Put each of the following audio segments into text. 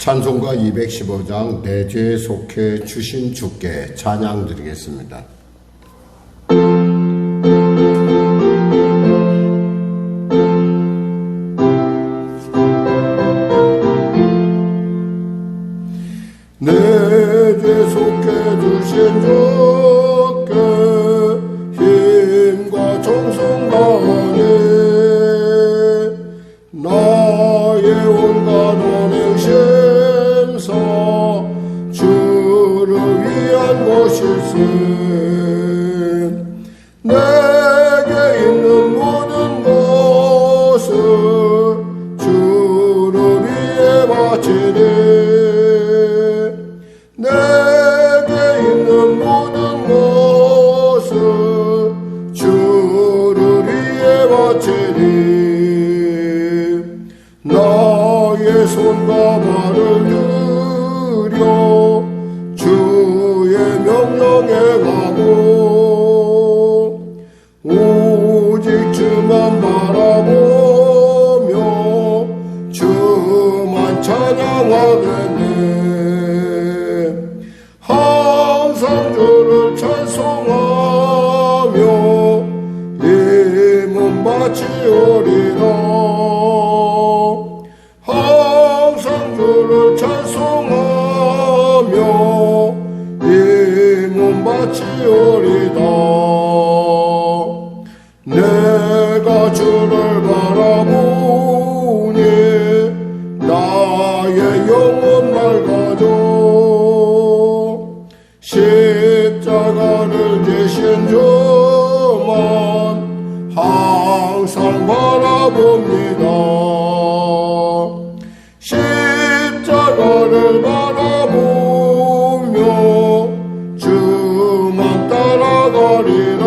찬송가 215장 내 죄에 속해 주신 주께 찬양 드리겠습니다. 내 죄 속해 주신 주께 힘과 정성 다하네 나의 온갖 언행심사 주를 위한 것일세 내게 있는 모든 것을 주를 위해 바치리 내게 있는 모든 것을 주를 위해 바치리 나의 손과 발을 들여 주의 명령에 가고 오직 주만 바라보며 주만 찬양하겠네 항상 주를 찬송하며 이 몸 바치오리라 항상 주를 찬송하며 이 몸 바치오리다 내가 주를 바라보니 나의 영혼 맑아져 십자가를 지신 주만 항상 바라봅니다 십자가를 바라보며 주만 따라가리라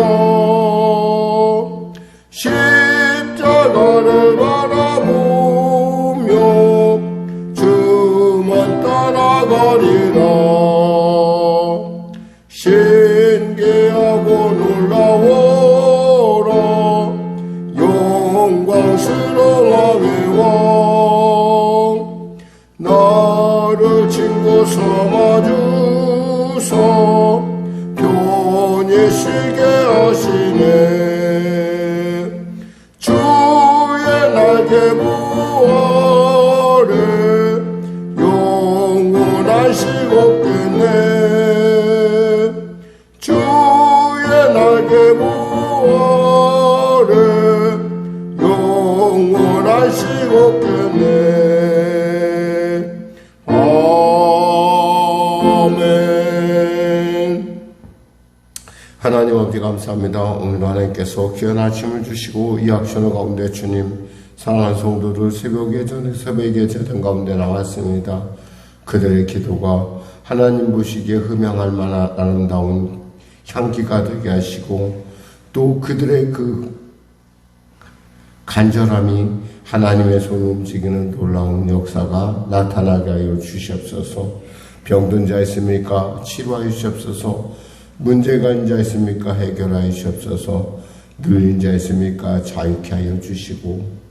십자가를 바라보며 주만 따라가리라 신기하고 놀라워라 영광스러운 왕의 왕 나를 친구 삼아주사 편히 쉬게 하시네 주의 날개 부활에 영원한 시곡겠네 주의 날개 부활에 영원한 시곡겠네 하나님 아버지 감사합니다. 오늘 하나님께서 귀한 아침을 주시고 이 악천후 가운데 주님 사랑하는 성도들 새벽에 제단 가운데 나왔습니다. 그들의 기도가 하나님 보시기에 흠양할 만한 아름다운 향기가 되게 하시고 또 그들의 그 간절함이 하나님의 손을 움직이는 놀라운 역사가 나타나게 하여 주시옵소서. 병든 자 있습니까? 치료하여 주시옵소서. 문제가 있는 자 있습니까? 해결하여 주시옵소서. 눌린 자 있습니까? 자유케 하여 주시고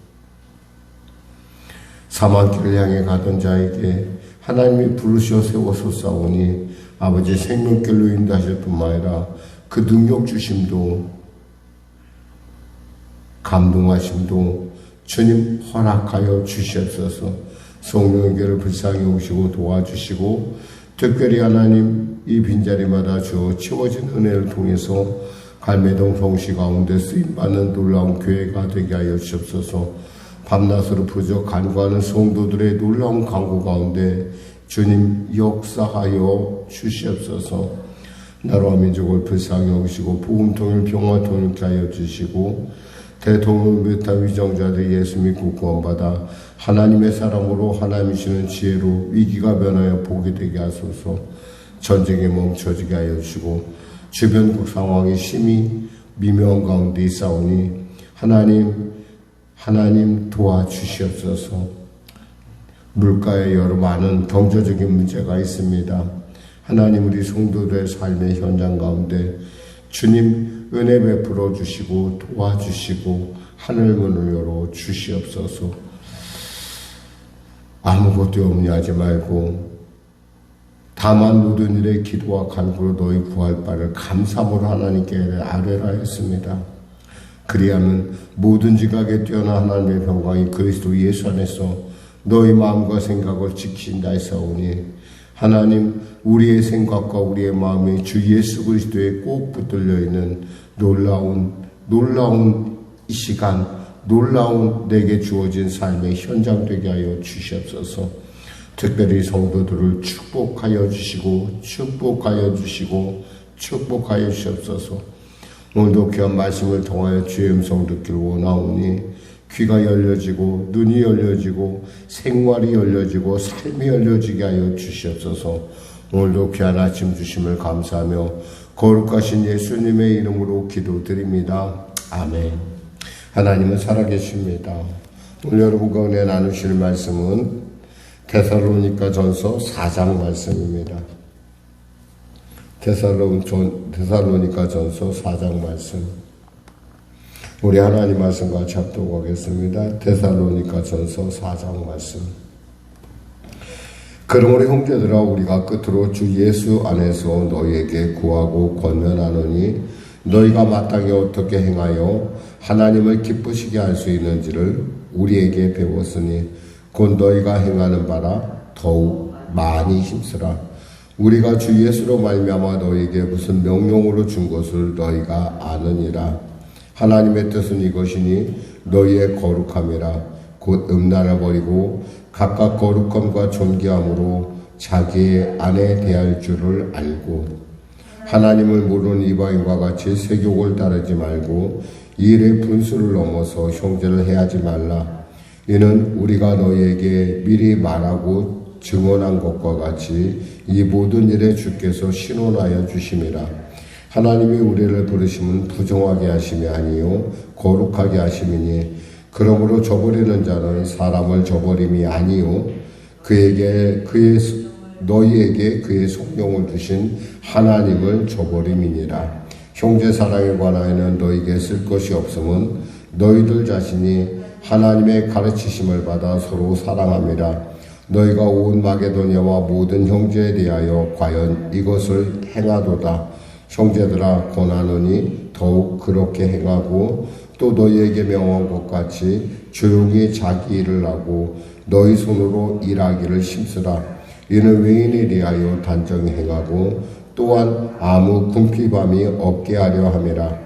사망길을 향해 가던 자에게 하나님이 부르시어 세워서싸우니 아버지 생명길로 인도하실 뿐만 아니라 그 능력 주심도 감동하심도 주님 허락하여 주시옵소서. 성령의 교회를 불쌍히 오시고 도와주시고 특별히 하나님 이 빈자리마다 주 채워진 은혜를 통해서 갈매동 성시 가운데 쓰임받는 놀라운 교회가 되게 하여 주시옵소서. 밤낮으로 부족 간구하는 성도들의 놀라운 간구 가운데 주님 역사하여 주시옵소서. 나라와 민족을 불쌍히 오시고 복음통일 평화통일케 하여 주시고 대통령 메타 위정자들 예수 믿고 구원받아 하나님의 사랑으로 하나님이시는 지혜로 위기가 변하여 복이 되게 하소서. 전쟁이 멈춰지게 하여 주시고 주변국 상황이 심히 미묘한 가운데 있사오니 하나님 도와주시옵소서. 물가에 여러 많은 경제적인 문제가 있습니다. 하나님 우리 성도들의 삶의 현장 가운데 주님 은혜 베풀어 주시고 도와주시고 하늘문을 열어 주시옵소서. 아무것도 염려하지 말고 다만 모든 일에 기도와 간구로 너희 구할 바를 감사함으로 하나님께 아뢰라 했습니다. 그리하면 모든 지각에 뛰어난 하나님의 평강이 그리스도 예수 안에서 너희 마음과 생각을 지키신다 했사오니 하나님 우리의 생각과 우리의 마음이 주 예수 그리스도에 꼭 붙들려 있는 놀라운 이 시간, 놀라운 내게 주어진 삶의 현장 되게 하여 주시옵소서. 특별히 성도들을 축복하여 주시고 주시옵소서. 오늘도 귀한 말씀을 통하여 주의 음성 듣기를 원하오니 귀가 열려지고 눈이 열려지고 생활이 열려지고 삶이 열려지게 하여 주시옵소서. 오늘도 귀한 아침 주심을 감사하며 거룩하신 예수님의 이름으로 기도드립니다. 아멘. 하나님은 살아계십니다. 오늘 여러분 가운데 나누실 말씀은 데살로니가 전서 4장 말씀입니다. 데살로니가 전서 4장 말씀. 우리 하나님 말씀 같이 합독하겠습니다. 데살로니가 전서 4장 말씀. 그러므로 형제들아 우리가 끝으로 주 예수 안에서 너희에게 구하고 권면하노니 너희가 마땅히 어떻게 행하여 하나님을 기쁘시게 할 수 있는지를 우리에게 배웠으니 곧 너희가 행하는 바라 더욱 많이 힘쓰라. 우리가 주 예수로 말미암아 너희에게 무슨 명령으로 준 것을 너희가 아느니라. 하나님의 뜻은 이것이니 너희의 거룩함이라. 곧 음란을 버리고 각각 거룩함과 존귀함으로 자기의 아내 대할 줄을 알고 하나님을 모르는 이방인과 같이 세욕을 따르지 말고 일의 분수를 넘어서 형제를 해하지 말라. 이는 우리가 너희에게 미리 말하고 증언한 것과 같이 이 모든 일에 주께서 신원하여 주심이라. 하나님이 우리를 부르심은 부정하게 하심이 아니요 거룩하게 하심이니 그러므로 저버리는 자는 사람을 저버림이 아니요 너희에게 그의 성령을 주신 하나님을 저버림이니라. 형제 사랑에 관하여는 너희에게 쓸 것이 없음은 너희들 자신이 하나님의 가르치심을 받아 서로 사랑함이라. 너희가 온 마게도냐와 모든 형제에 대하여 과연 이것을 행하도다. 형제들아 권하노니 더욱 그렇게 행하고 또 너희에게 명한 것 같이 조용히 자기 일을 하고 너희 손으로 일하기를 힘쓰라. 이는 외인에 대하여 단정히 행하고 또한 아무 궁핍함이 없게 하려 함이라.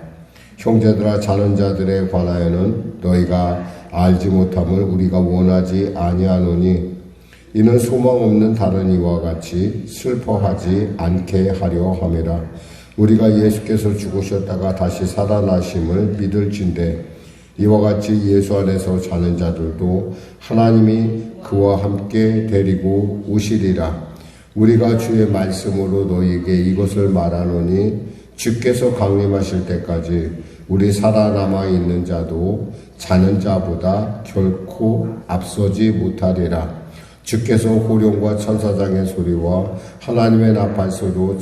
형제들아 자는 자들에 관하여는 너희가 알지 못함을 우리가 원하지 아니하노니 이는 소망 없는 다른 이와 같이 슬퍼하지 않게 하려 함이라. 우리가 예수께서 죽으셨다가 다시 살아나심을 믿을진대 이와 같이 예수 안에서 자는 자들도 하나님이 그와 함께 데리고 오시리라. 우리가 주의 말씀으로 너희에게 이것을 말하노니 주께서 강림하실 때까지 우리 살아남아 있는 자도 자는 자보다 결코 앞서지 못하리라. 주께서 호령과 천사장의 소리와 하나님의 나팔 소리로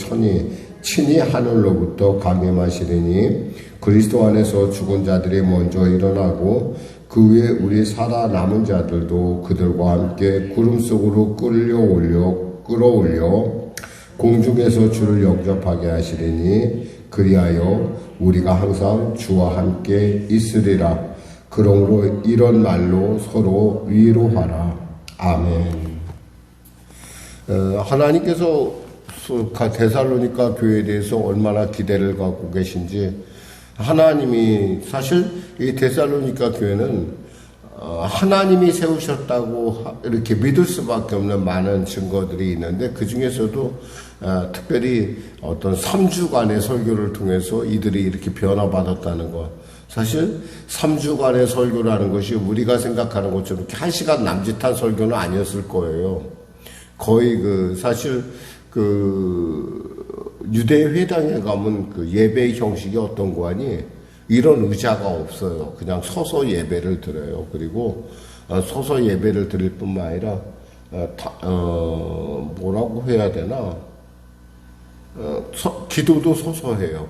친히 하늘로부터 강림하시리니 그리스도 안에서 죽은 자들이 먼저 일어나고 그 후에 우리 살아남은 자들도 그들과 함께 구름 속으로 끌어올려 공중에서 주를 영접하게 하시리니 그리하여 우리가 항상 주와 함께 있으리라. 그러므로 이런 말로 서로 위로하라. 아멘. 하나님께서 데살로니가 교회에 대해서 얼마나 기대를 갖고 계신지 하나님이 사실 이 데살로니가 교회는 하나님이 세우셨다고 이렇게 믿을 수밖에 없는 많은 증거들이 있는데 그 중에서도 특별히 어떤 3주간의 설교를 통해서 이들이 이렇게 변화받았다는 것. 사실 3주간의 설교라는 것이 우리가 생각하는 것처럼 이렇게 1시간 남짓한 설교는 아니었을 거예요. 거의 사실 유대 회당에 가면 예배 형식이 어떤 거 하니 이런 의자가 없어요. 그냥 서서 예배를 드려요. 그리고 서서 예배를 드릴 뿐만 아니라 뭐라고 해야 되나 기도도 서서 해요.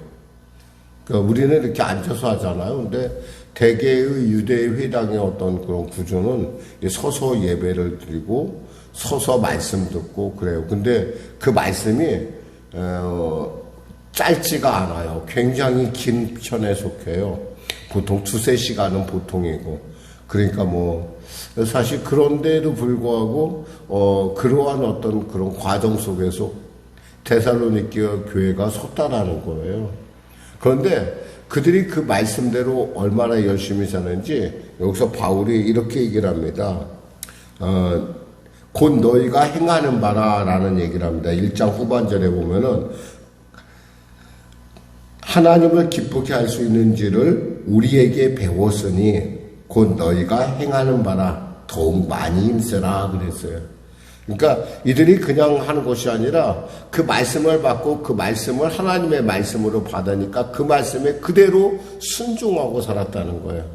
그러니까 우리는 이렇게 앉아서 하잖아요. 근데 대개의 유대의 회당의 어떤 그런 구조는 서서 예배를 드리고 서서 말씀 듣고 그래요. 근데 그 말씀이 짧지가 않아요. 굉장히 긴 편에 속해요. 보통 2-3시간은 보통이고. 그러니까 뭐 사실 그런데도 불구하고 그러한 어떤 그런 과정 속에서 데살로니게 교회가 섰다라는 거예요. 그런데 그들이 그 말씀대로 얼마나 열심히 사는지 여기서 바울이 이렇게 얘기를 합니다. 곧 너희가 행하는 바라 라는 얘기를 합니다. 1장 후반절에 보면은 하나님을 기쁘게 할 수 있는지를 우리에게 배웠으니 곧 너희가 행하는 바라 더욱 많이 힘쓰라 그랬어요. 그러니까 이들이 그냥 하는 것이 아니라 그 말씀을 받고 그 말씀을 하나님의 말씀으로 받으니까 그 말씀에 그대로 순종하고 살았다는 거예요.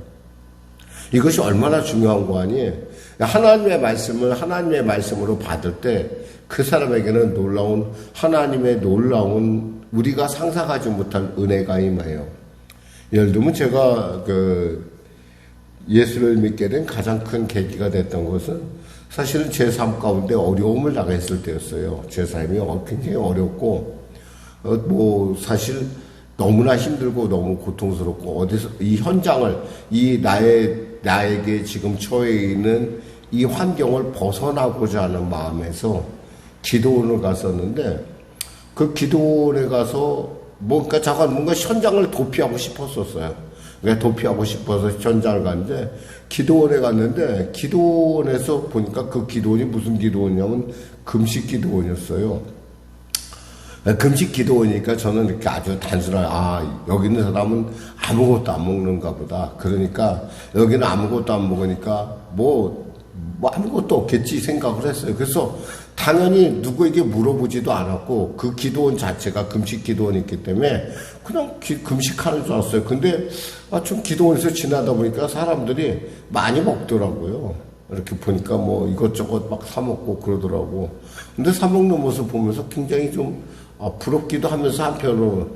이것이 얼마나 중요한 거 아니에요? 하나님의 말씀을 하나님의 말씀으로 받을 때 그 사람에게는 놀라운 하나님의 놀라운 우리가 상상하지 못한 은혜가 임해요. 예를 들면 제가 예수를 믿게 된 가장 큰 계기가 됐던 것은 사실은 제 삶 가운데 어려움을 당했을 때였어요. 제 삶이 굉장히 어렵고 사실 너무나 힘들고 너무 고통스럽고 어디서 이 현장을 나에게 지금 처해 있는 이 환경을 벗어나고자 하는 마음에서 기도원을 갔었는데 그 기도원에 가서 뭔가 현장을 도피하고 싶었었어요. 그러니까 도피하고 싶어서 현장을 갔는데 기도원에 갔는데 기도원에서 보니까 그 기도원이 무슨 기도원이냐면 금식 기도원이었어요. 금식 기도원이니까 저는 이렇게 아주 단순한 여기 있는 사람은 아무것도 안 먹는가 보다. 그러니까 여기는 아무것도 안 먹으니까 뭐 아무것도 없겠지 생각을 했어요. 그래서 당연히 누구에게 물어보지도 않았고 그 기도원 자체가 금식 기도원이기 때문에 그냥 금식하는 줄 알았어요. 근데 좀 기도원에서 지나다 보니까 사람들이 많이 먹더라고요. 이렇게 보니까 뭐 이것저것 막 사 먹고 그러더라고. 근데 사 먹는 모습 보면서 굉장히 좀 부럽기도 하면서 한편으로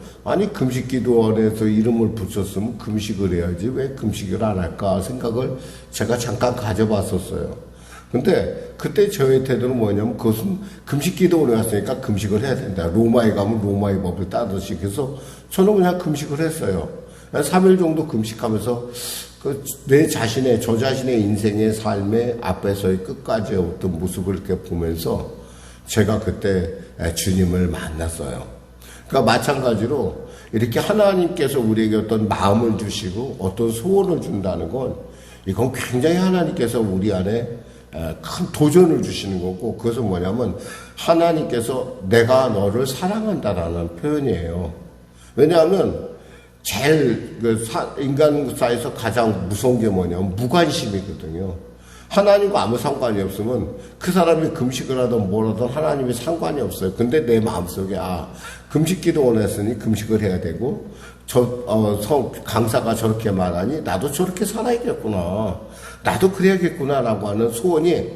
금식 기도원에서 이름을 붙였으면 금식을 해야지 왜 금식을 안 할까 생각을 제가 잠깐 가져봤었어요. 근데 그때 저의 태도는 뭐냐면 그것은 금식 기도원에 왔으니까 금식을 해야 된다. 로마에 가면 로마의 법을 따르듯이. 그래서 저는 그냥 금식을 했어요. 3일 정도 금식하면서 저 자신의 인생의 삶의 앞에서의 끝까지의 어떤 모습을 이렇게 보면서 제가 그때 주님을 만났어요. 그러니까 마찬가지로 이렇게 하나님께서 우리에게 어떤 마음을 주시고 어떤 소원을 준다는 건 이건 굉장히 하나님께서 우리 안에 큰 도전을 주시는 거고 그것은 뭐냐면 하나님께서 내가 너를 사랑한다라는 표현이에요. 왜냐하면 제일 인간사에서 가장 무서운 게 뭐냐면 무관심이거든요. 하나님과 아무 상관이 없으면 그 사람이 금식을 하든 뭘 하든 하나님이 상관이 없어요. 근데 내 마음속에 금식 기도원 했으니 금식을 해야 되고 강사가 저렇게 말하니 나도 저렇게 살아야겠구나. 나도 그래야겠구나라고 하는 소원이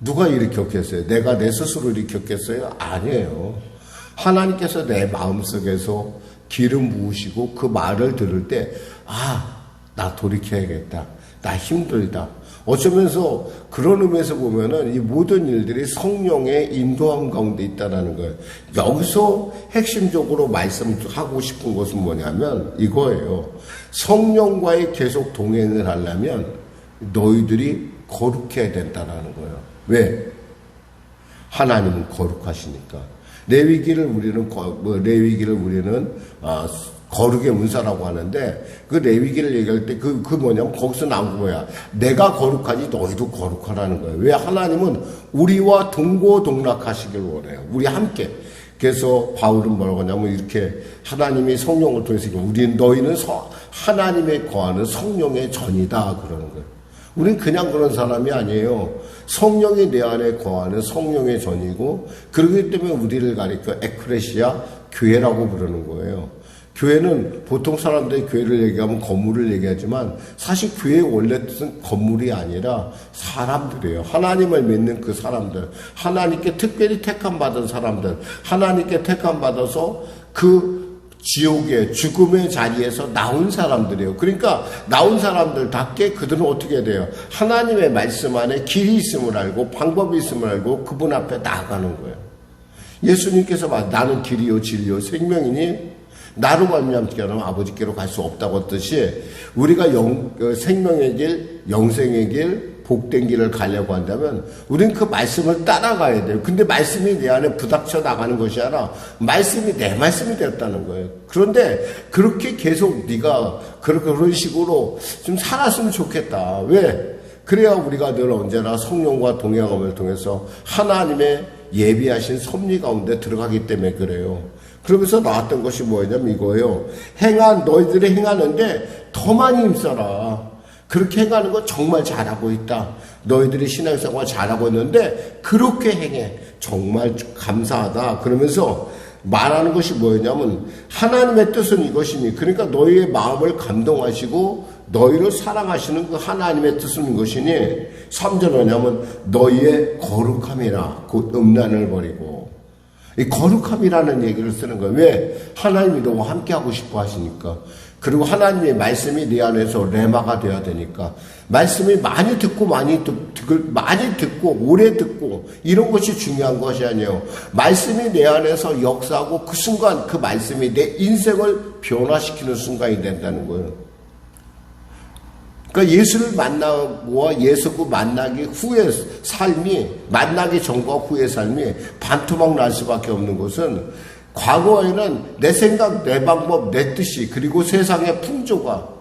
누가 일으켰겠어요? 내가 내 스스로 일으켰겠어요? 아니에요. 하나님께서 내 마음속에서 기름 부으시고 그 말을 들을 때 나 돌이켜야겠다. 나 힘들다. 어쩌면서 그런 의미에서 보면은 이 모든 일들이 성령의 인도함 가운데 있다라는 거예요. 여기서 핵심적으로 말씀하고 싶은 것은 뭐냐면 이거예요. 성령과의 계속 동행을 하려면 너희들이 거룩해야 된다라는 거예요. 왜? 하나님은 거룩하시니까. 레위기를 우리는 거룩의 문서라고 하는데 그 레위기를 얘기할 때 뭐냐면 거기서 나온 거야. 내가 거룩하니 너희도 거룩하라는 거예요. 왜? 하나님은 우리와 동고동락하시길 원해요. 우리 함께. 그래서 바울은 뭐라고 하냐면 이렇게 하나님이 성령을 통해서 너희는 하나님의 거하는 성령의 전이다 그러는 거예요. 우린 그냥 그런 사람이 아니에요. 성령이 내 안에 거하는 성령의 전이고 그렇기 때문에 우리를 가리켜 에크레시아 교회라고 부르는 거예요. 교회는 보통 사람들이 교회를 얘기하면 건물을 얘기하지만 사실 교회의 원래 뜻은 건물이 아니라 사람들이에요. 하나님을 믿는 그 사람들, 하나님께 특별히 택함받은 사람들, 하나님께 택함받아서 그 지옥의 죽음의 자리에서 나온 사람들이에요. 그러니까 나온 사람들답게 그들은 어떻게 돼요? 하나님의 말씀 안에 길이 있음을 알고 방법이 있음을 알고 그분 앞에 나아가는 거예요. 예수님께서 나는 길이요 진리요 생명이니 나로 말미암지 않으면 아버지께로 갈 수 없다고 했듯이 우리가 생명의 길, 영생의 길, 복된 길을 가려고 한다면 우리는 그 말씀을 따라가야 돼요. 근데 말씀이 내 안에 부닥쳐 나가는 것이 아니라 말씀이 내 말씀이 되었다는 거예요. 그런데 그렇게 계속 네가 그런 식으로 좀 살았으면 좋겠다. 왜? 그래야 우리가 늘 언제나 성령과 동행함을 통해서 하나님의 예비하신 섭리 가운데 들어가기 때문에 그래요. 그러면서 나왔던 것이 뭐냐면 이거예요. 너희들이 행하는데 더 많이 힘써라. 그렇게 행하는 거 정말 잘하고 있다. 너희들이 신앙생활 잘하고 있는데 그렇게 행해. 정말 감사하다. 그러면서 말하는 것이 뭐냐면 하나님의 뜻은 이것이니 그러니까 너희의 마음을 감동하시고 너희를 사랑하시는 그 하나님의 뜻은 이것이니 3절 뭐냐면 너희의 거룩함이라 곧 음란을 버리고 이 거룩함이라는 얘기를 쓰는 거예요. 왜? 하나님이 너와 함께하고 싶어 하시니까. 그리고 하나님의 말씀이 내 안에서 레마가 돼야 되니까. 말씀이 많이 듣고 오래 듣고 이런 것이 중요한 것이 아니에요. 말씀이 내 안에서 역사하고 그 순간 그 말씀이 내 인생을 변화시키는 순간이 된다는 거예요. 그러니까 예수를 만나고 예수를 만나기 후의 삶이 만나기 전과 후의 삶이 반토막 날 수밖에 없는 것은 과거에는 내 생각, 내 방법, 내 뜻이 그리고 세상의 풍조가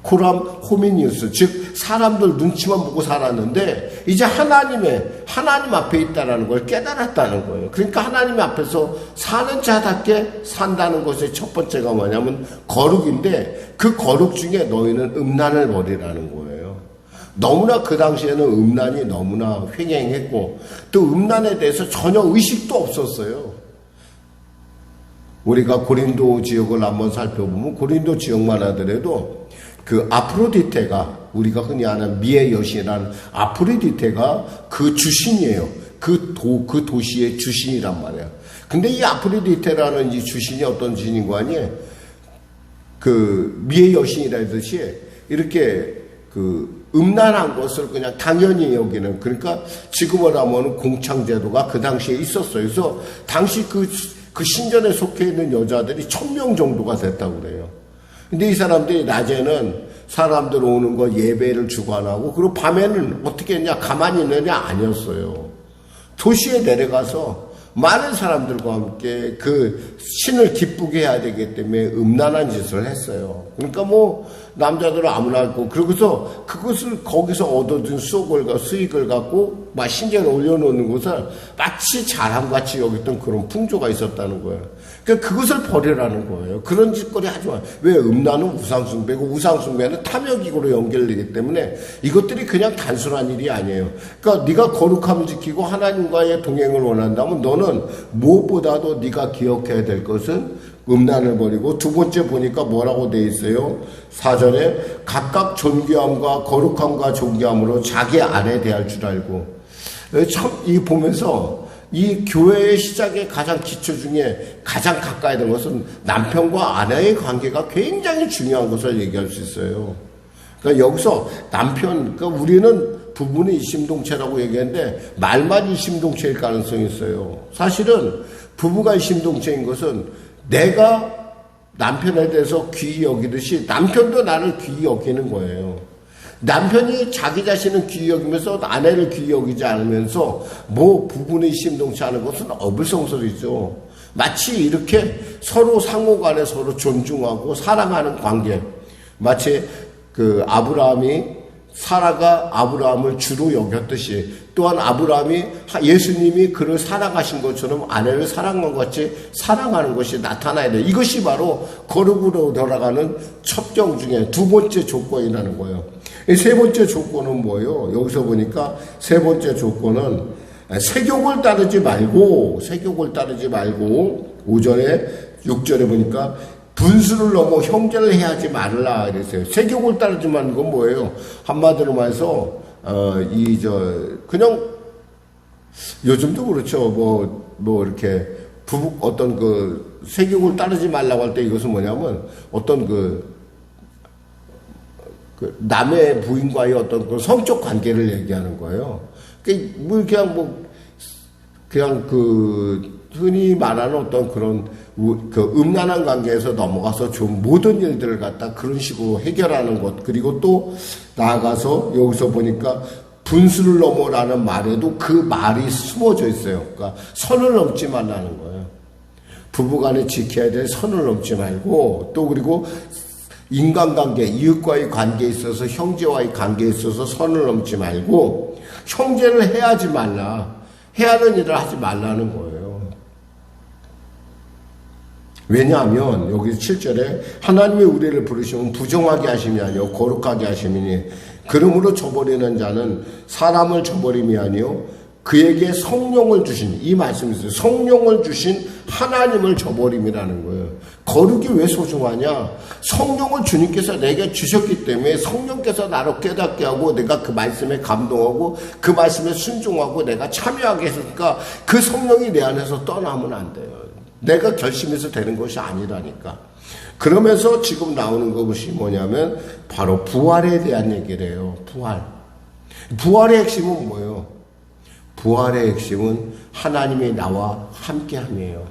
코람 호미니우스 즉 사람들 눈치만 보고 살았는데 이제 하나님 앞에 있다는 걸 깨달았다는 거예요. 그러니까 하나님 앞에서 사는 자답게 산다는 것의 첫 번째가 뭐냐면 거룩인데 그 거룩 중에 너희는 음란을 버리라는 거예요. 너무나 그 당시에는 음란이 너무나 횡행했고 또 음란에 대해서 전혀 의식도 없었어요. 우리가 고린도 지역을 한번 살펴보면 고린도 지역만 하더라도 그 아프로디테가 우리가 흔히 아는 미의 여신이라는 아프로디테가 그 주신이에요. 그 도시의 주신이란 말이에요. 근데 이 아프로디테라는 이 주신이 어떤 주신인가 그 미의 여신이라 했듯이 이렇게 그 음란한 것을 그냥 당연히 여기는 그러니까 지금으로 하면 공창제도가 그 당시에 있었어요. 그래서 당시 그 신전에 속해 있는 여자들이 1000명 정도가 됐다고 그래요. 근데 이 사람들이 낮에는 사람들 오는 거 예배를 주관하고 그리고 밤에는 어떻게 했냐 가만히 있느냐 아니었어요. 도시에 내려가서 많은 사람들과 함께 그 신을 기쁘게 해야 되기 때문에 음란한 짓을 했어요. 그러니까 뭐 남자들은 아무나 했고 그러고서 그것을 거기서 얻어든 수익을 갖고 막 신전에 올려놓는 것을 마치 자랑같이 여겼던 그런 풍조가 있었다는 거예요. 그러니까 그것을 버리라는 거예요. 그런 짓거리 하지 마. 왜? 음란은 우상숭배고 우상숭배는 탐욕이고로 연결되기 때문에 이것들이 그냥 단순한 일이 아니에요. 그러니까 네가 거룩함을 지키고 하나님과의 동행을 원한다면 너는 무엇보다도 네가 기억해야 될 것은 음란을 버리고 두 번째 보니까 뭐라고 돼 있어요? 4절에 각각 존귀함과 거룩함과 존귀함으로 자기 아내 대할 줄 알고 참 이 보면서 이 교회의 시작의 가장 기초 중에 가장 가까이 된 것은 남편과 아내의 관계가 굉장히 중요한 것을 얘기할 수 있어요. 그러니까 여기서 그러니까 우리는 부부는 이심동체라고 얘기했는데 말만 이심동체일 가능성이 있어요. 사실은 부부가 이심동체인 것은 내가 남편에 대해서 귀히 여기듯이 남편도 나를 귀히 여기는 거예요. 남편이 자기 자신은 귀히 여기면서 아내를 귀히 여기지 않으면서 뭐 부부는 이심동체하는 것은 어불성설이죠. 마치 이렇게 서로 상호간에 서로 존중하고 사랑하는 관계. 마치 그 사라가 아브라함을 주로 여겼듯이 또한 예수님이 그를 사랑하신 것처럼 아내를 사랑한 것 같이 사랑하는 것이 나타나야 돼. 이것이 바로 거룩으로 돌아가는 첩경 중에 두 번째 조건이라는 거예요. 세 번째 조건은 뭐예요? 여기서 보니까 세 번째 조건은 세욕을 따르지 말고 5절에 6절에 보니까 분수를 넘어 형제를 해하지 말라 그랬어요. 세욕을 따르지 말는 건 뭐예요? 한마디로 말해서 그냥 요즘도 그렇죠. 뭐 이렇게 어떤 그 세균을 따르지 말라고 할 때 이것은 뭐냐면 어떤 그 남의 부인과의 어떤 그 성적 관계를 얘기하는 거예요. 그냥 흔히 말하는 어떤 그런 음란한 관계에서 넘어가서 좀 모든 일들을 갖다 그런 식으로 해결하는 것. 그리고 또 나아가서 여기서 보니까 분수를 넘어라는 말에도 그 말이 숨어져 있어요. 그러니까 선을 넘지 말라는 거예요. 부부간에 지켜야 될 선을 넘지 말고, 또 그리고 인간관계, 이웃과의 관계에 있어서, 형제와의 관계에 있어서 선을 넘지 말고, 형제를 해하지 말라. 해하는 일을 하지 말라는 거예요. 왜냐하면 여기 7절에 하나님이 우리를 부르시면 부정하게 하심이 아니요 거룩하게 하심이니 그러므로 저버리는 자는 사람을 저버림이 아니요 그에게 성령을 주신, 이 말씀이 있어요. 성령을 주신 하나님을 저버림이라는 거예요. 거룩이 왜 소중하냐? 성령을 주님께서 내게 주셨기 때문에 성령께서 나를 깨닫게 하고 내가 그 말씀에 감동하고 그 말씀에 순종하고 내가 참여하게 했으니까 그 성령이 내 안에서 떠나면 안 돼요. 내가 결심해서 되는 것이 아니라니까. 그러면서 지금 나오는 것이 뭐냐면 바로 부활에 대한 얘기를 해요. 부활의 핵심은 뭐예요? 부활의 핵심은 하나님이 나와 함께함이에요.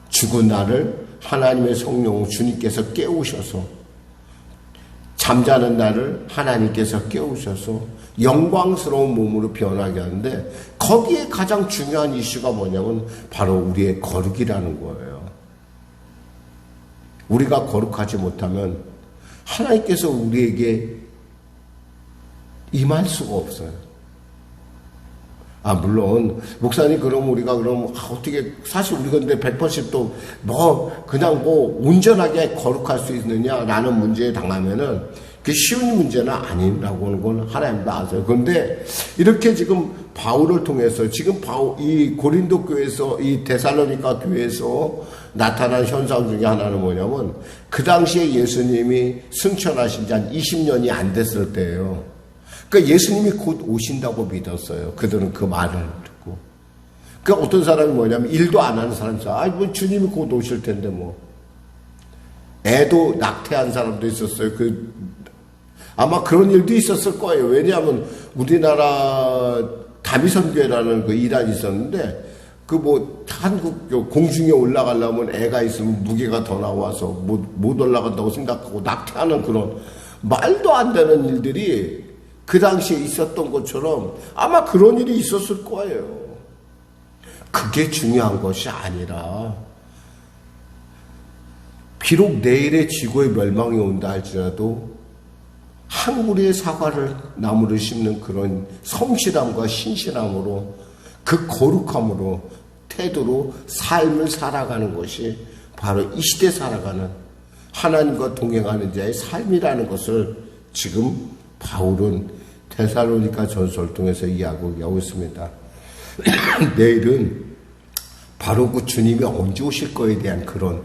죽은 나를 하나님의 성령 주님께서 깨우셔서, 잠자는 나를 하나님께서 깨우셔서 영광스러운 몸으로 변하게 하는데, 거기에 가장 중요한 이슈가 뭐냐면 바로 우리의 거룩이라는 거예요. 우리가 거룩하지 못하면 하나님께서 우리에게 임할 수가 없어요. 물론 목사님 그럼 우리가 어떻게, 사실 우리가 근데 100%또 그냥 온전하게 거룩할 수 있느냐라는 문제에 당하면은 그게 쉬운 문제는 아니라고 하는 건 하나님도 아세요. 그런데 이렇게 지금 바울을 통해서 지금 이 고린도 교회에서, 이 데살로니가 교회에서 나타난 현상 중에 하나는 뭐냐면 그 당시에 예수님이 승천하신 지 한 20년이 안 됐을 때예요. 그러니까 예수님이 곧 오신다고 믿었어요. 그들은 그 말을 듣고. 그러니까 어떤 사람이 뭐냐면 일도 안 하는 사람이 있어요. 주님이 곧 오실 텐데 애도 낙태한 사람도 있었어요. 아마 그런 일도 있었을 거예요. 왜냐하면 우리나라 다미선교회라는 그 이단이 있었는데 한국 공중에 올라가려면 애가 있으면 무게가 더 나와서 못 올라간다고 생각하고 낙태하는 그런 말도 안 되는 일들이 그 당시에 있었던 것처럼 아마 그런 일이 있었을 거예요. 그게 중요한 것이 아니라, 비록 내일의 지구의 멸망이 온다 할지라도 한 그루의 사과를 나무를 심는 그런 성실함과 신실함으로, 그 거룩함으로, 태도로 삶을 살아가는 것이 바로 이 시대 살아가는 하나님과 동행하는 자의 삶이라는 것을 지금 바울은 데살로니가 전서를 통해서 이야기하고 있습니다. 내일은 바로 그 주님이 언제 오실 거에 대한 그런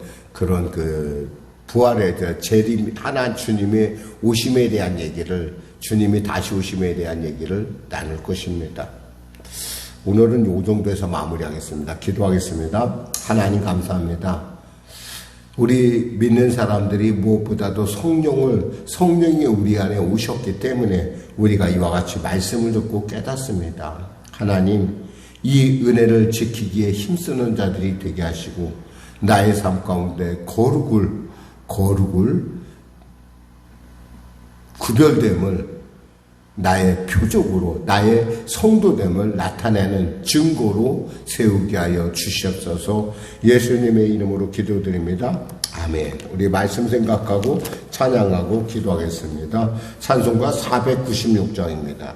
부활에 대한 재림, 하나님 주님의 오심에 대한 얘기를, 주님이 다시 오심에 대한 얘기를 나눌 것입니다. 오늘은 이 정도에서 마무리하겠습니다. 기도하겠습니다. 하나님 감사합니다. 우리 믿는 사람들이 무엇보다도 성령이 우리 안에 오셨기 때문에 우리가 이와 같이 말씀을 듣고 깨닫습니다. 하나님, 이 은혜를 지키기에 힘쓰는 자들이 되게 하시고 나의 삶 가운데 거룩을 구별됨을 나의 표적으로, 나의 성도됨을 나타내는 증거로 세우게 하여 주시옵소서. 예수님의 이름으로 기도드립니다. 아멘. 우리 말씀 생각하고 찬양하고 기도하겠습니다. 찬송가 496장입니다.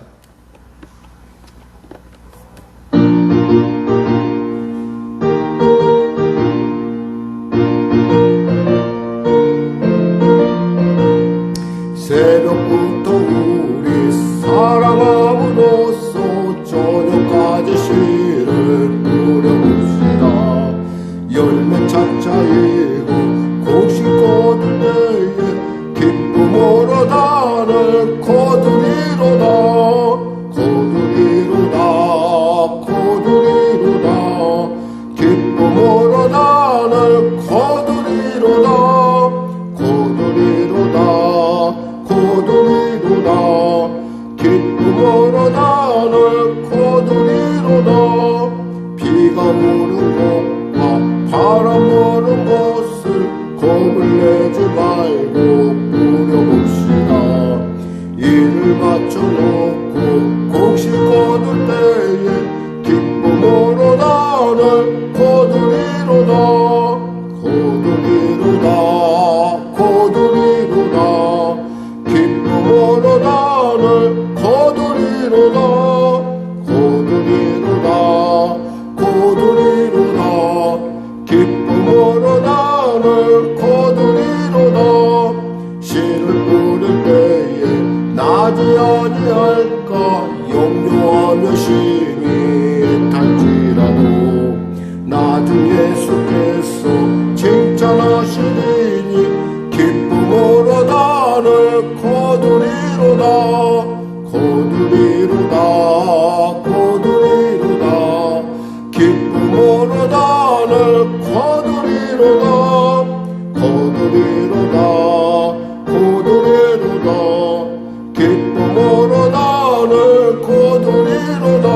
새벽부터 우리 사랑함으로써 저녁까지 시를 뿌려봅시다. 열매 차차이고 곡식 거둘 때에 기쁨으로 나를 거두리로다. 사람 모르는 것을 겁을 내지 말고 뿌려봅시다. 이를 바쳐놓고 곡식 거둘 때에 기쁨으로 나를 거두리로다. 거두리로다. 거두리로다. 기쁨으로 나를 거두리로다. 거두리로다. 거두리로다. 기쁨으로 나를 거두리로다. 씨를 뿌릴 때에 나지 아니할까. 염려하며 심히 탈지라도 나중 예수께서 칭찬하시리니 기쁨으로 나를 거두리로다. 거두리로다. 거두리로다. 기쁨으로 나를 거두리로다. 거두리로다. 거두리로다. 기쁨으로 나를 거두리로다.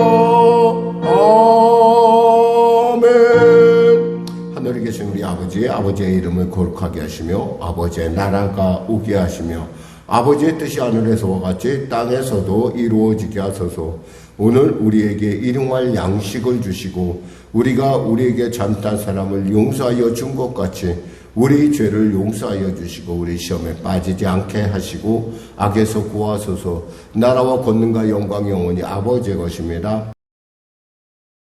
아멘. 하늘에 계신 우리 아버지, 아버지의 이름을 거룩하게 하시며 아버지의 나라가 오게 하시며 아버지의 뜻이 하늘에서와 같이 땅에서도 이루어지게 하소서. 오늘 우리에게 일용할 양식을 주시고 우리가 우리에게 잘못한 사람을 용서하여 준 것 같이 우리 죄를 용서하여 주시고 우리 시험에 빠지지 않게 하시고 악에서 구하소서. 나라와 권능과 영광이 영원히 아버지의 것입니다.